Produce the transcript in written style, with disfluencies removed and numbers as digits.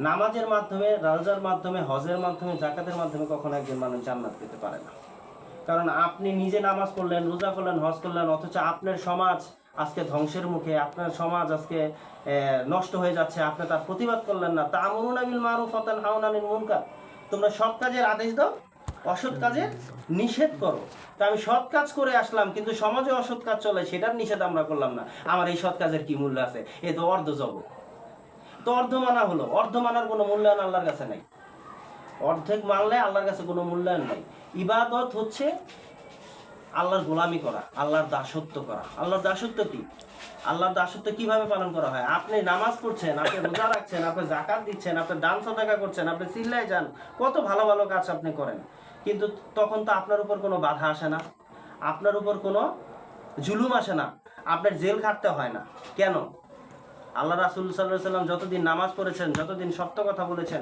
নামাজের মাধ্যমে, রোজার মাধ্যমে, হজের মাধ্যমে, যাকাতের মাধ্যমে কখনো একজন মানুষ জান্নাত পেতে পারে না। কারণ আপনি নিজে নামাজ পড়লেন, রোজা করলেন, হজ করলেন, অথচ আপনার সমাজ আজকে ধ্বংসের মুখে, আপনার সমাজ আজকে নষ্ট হয়ে যাচ্ছে, আপনি তার প্রতিবাদ করলেন না। তা'মুরুনা বিল মারুফ ওয়া তানহাউনা আনিল মুনকার, তোমরা সৎ কাজের আদেশ দাও, অসৎ কাজের নিষেধ করো। তা আমি সৎ কাজ করে আসলাম, কিন্তু সমাজে অসৎ কাজ চলে, সেটার নিষেধ আমরা করলাম না। আমার এই সৎ কাজের কি মূল্য আছে? এ তো অর্ধ জগৎ, তো অর্ধ মানা হলো। অর্ধ মানার কোনো মূল্যায়ন আল্লাহর কাছে নাই। অর্ধেক মানলে আল্লাহর কাছে কোনো মূল্যায়ন নাই। ইবাদত হচ্ছে আল্লাহর গোলামি করা, আল্লাহর দাসত্ব করা। আল্লাহর দাসত্ব কি? আল্লাহর দাসত্ব কিভাবে পালন করা হয়? আপনি নামাজ পড়ছেন, আপনি রোজা রাখছেন, আপনি যাকাত দিচ্ছেন, আপনি দান সাদাকা করছেন, আপনি চিল্লায় যান, কত ভালো ভালো কাজ আপনি করেন, কিন্তু তখন তো আপনার উপর কোনো বাধা আসে না, আপনার উপর কোনো জুলুম আসে না, আপনার জেল খাটতে হয় না। কেন? আল্লাহ রাসূল সাল্লাল্লাহু আলাইহি ওয়াসাল্লাম যতদিন নামাজ পড়েছেন, যতদিন সত্য কথা বলেছেন,